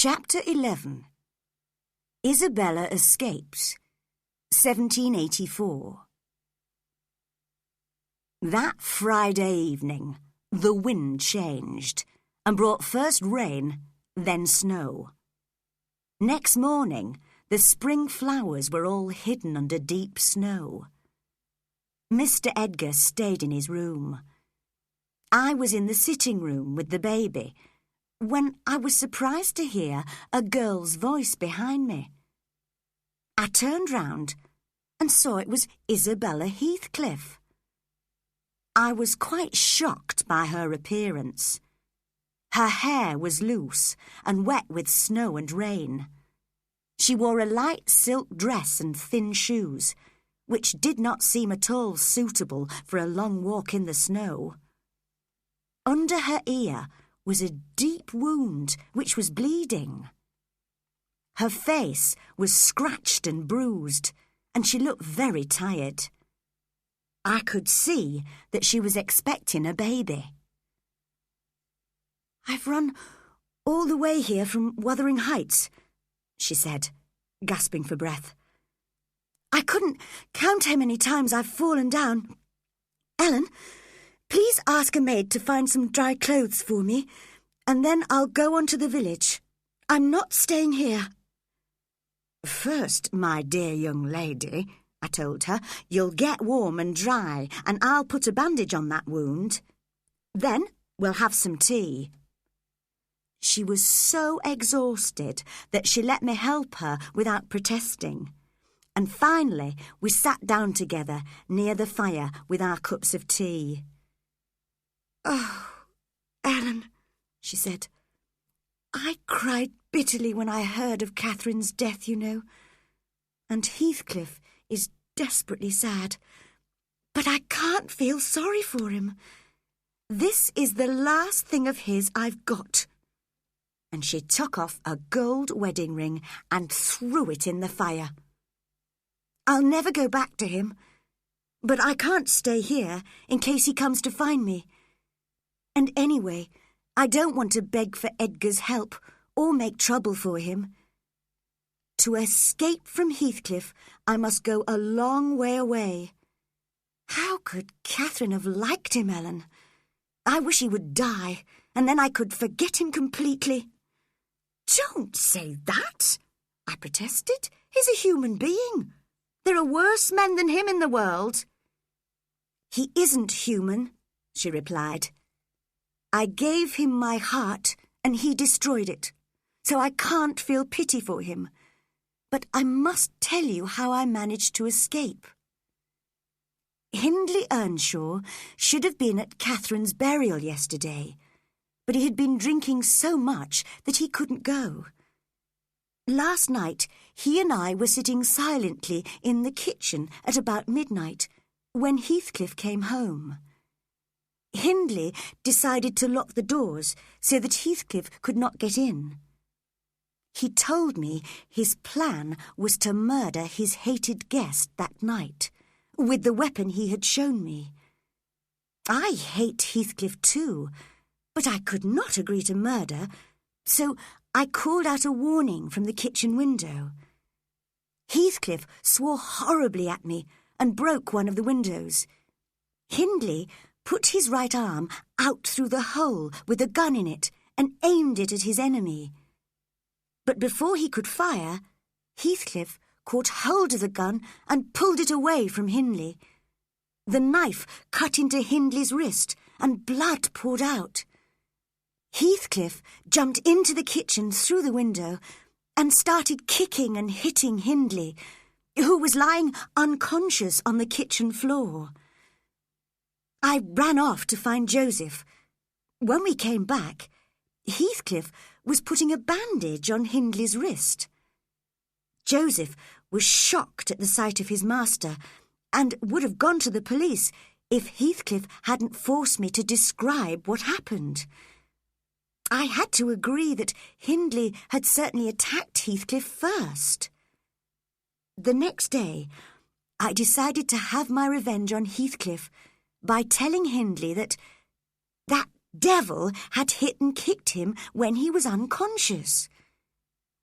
Chapter 11. Isabella Escapes, 1784. That Friday evening, the wind changed and brought first rain, then snow. Next morning, the spring flowers were all hidden under deep snow. Mr. Edgar stayed in his room. I was in the sitting room with the baby, when I was surprised to hear a girl's voice behind me. I turned round and saw it was Isabella Heathcliff. I was quite shocked by her appearance. Her hair was loose and wet with snow and rain. She wore a light silk dress and thin shoes, which did not seem at all suitable for a long walk in the snow. Under her ear was a deep wound which was bleeding. Her face was scratched and bruised, and she looked very tired. I could see that she was expecting a baby. "I've run all the way here from Wuthering Heights," she said, gasping for breath. "I couldn't count how many times I've fallen down. Ellen, please ask a maid to find some dry clothes for me, and then I'll go on to the village. I'm not staying here." "First, my dear young lady," I told her, "you'll get warm and dry, and I'll put a bandage on that wound. Then we'll have some tea." She was so exhausted that she let me help her without protesting, and finally we sat down together near the fire with our cups of tea. "Oh, Ellen," she said, "I cried bitterly when I heard of Catherine's death, you know, and Heathcliff is desperately sad, but I can't feel sorry for him. This is the last thing of his I've got." And she took off a gold wedding ring and threw it in the fire. "I'll never go back to him, but I can't stay here in case he comes to find me. And anyway, I don't want to beg for Edgar's help or make trouble for him. To escape from Heathcliff, I must go a long way away. How could Catherine have liked him, Ellen? I wish he would die, and then I could forget him completely." "Don't say that," I protested. "He's a human being. There are worse men than him in the world." "He isn't human," she replied. "I gave him my heart and he destroyed it, so I can't feel pity for him. But I must tell you how I managed to escape. Hindley Earnshaw should have been at Catherine's burial yesterday, but he had been drinking so much that he couldn't go. Last night, he and I were sitting silently in the kitchen at about midnight when Heathcliff came home. Hindley decided to lock the doors so that Heathcliff could not get in. He told me his plan was to murder his hated guest that night, with the weapon he had shown me. I hate Heathcliff too, but I could not agree to murder, so I called out a warning from the kitchen window. Heathcliff swore horribly at me and broke one of the windows. Hindley put his right arm out through the hole with a gun in it and aimed it at his enemy. But before he could fire, Heathcliff caught hold of the gun and pulled it away from Hindley. The knife cut into Hindley's wrist and blood poured out. Heathcliff jumped into the kitchen through the window and started kicking and hitting Hindley, who was lying unconscious on the kitchen floor. I ran off to find Joseph. When we came back, Heathcliff was putting a bandage on Hindley's wrist. Joseph was shocked at the sight of his master and would have gone to the police if Heathcliff hadn't forced me to describe what happened. I had to agree that Hindley had certainly attacked Heathcliff first. The next day, I decided to have my revenge on Heathcliff by telling Hindley that devil had hit and kicked him when he was unconscious.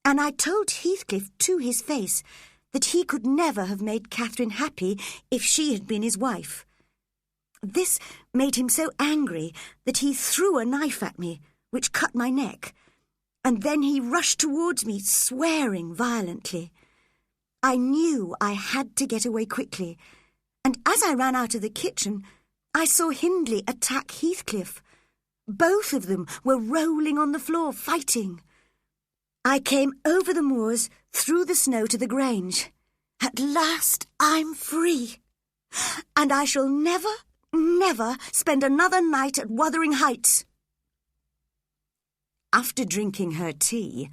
and I told Heathcliff to his face that he could never have made Catherine happy if she had been his wife. This made him so angry that he threw a knife at me, which cut my neck, and then he rushed towards me, swearing violently. I knew I had to get away quickly, and as I ran out of the kitchen, I saw Hindley attack Heathcliff. Both of them were rolling on the floor, fighting. I came over the moors, through the snow to the Grange. At last I'm free, and I shall never spend another night at Wuthering Heights. After drinking her tea,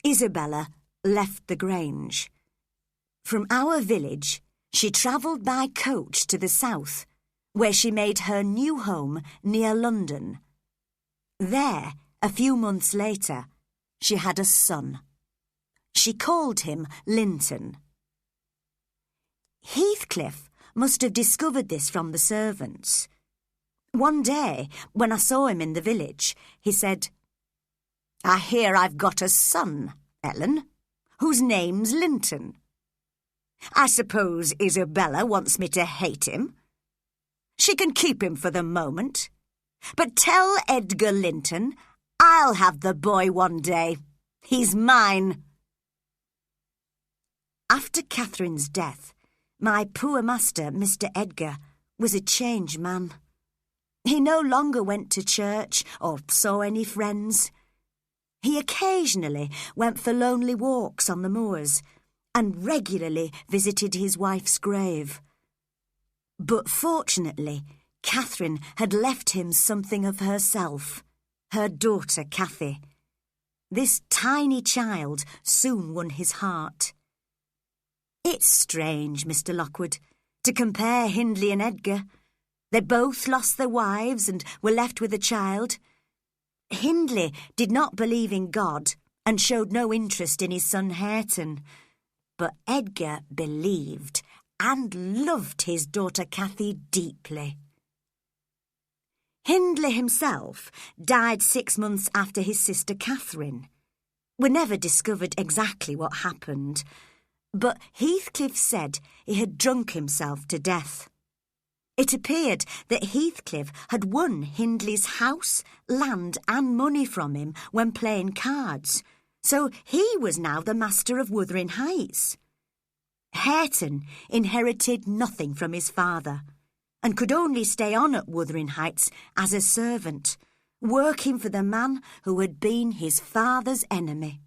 Isabella left the Grange. From our village, she travelled by coach to the south, where she made her new home near London. There, a few months later, she had a son. She called him Linton. Heathcliff must have discovered this from the servants. One day, when I saw him in the village, he said, "I hear I've got a son, Ellen, whose name's Linton. I suppose Isabella wants me to hate him. She can keep him for the moment. But tell Edgar Linton I'll have the boy one day. He's mine." After Catherine's death, my poor master, Mr. Edgar, was a changed man. He no longer went to church or saw any friends. He occasionally went for lonely walks on the moors and regularly visited his wife's grave. But fortunately, Catherine had left him something of herself, her daughter Cathy. This tiny child soon won his heart. It's strange, Mr. Lockwood, to compare Hindley and Edgar. They both lost their wives and were left with a child. Hindley did not believe in God and showed no interest in his son Hareton. But Edgar believed and loved his daughter Cathy deeply. Hindley himself died 6 months after his sister Catherine. We never discovered exactly what happened, but Heathcliff said he had drunk himself to death. It appeared that Heathcliff had won Hindley's house, land and money from him when playing cards, so he was now the master of Wuthering Heights. Hareton inherited nothing from his father and could only stay on at Wuthering Heights as a servant, working for the man who had been his father's enemy.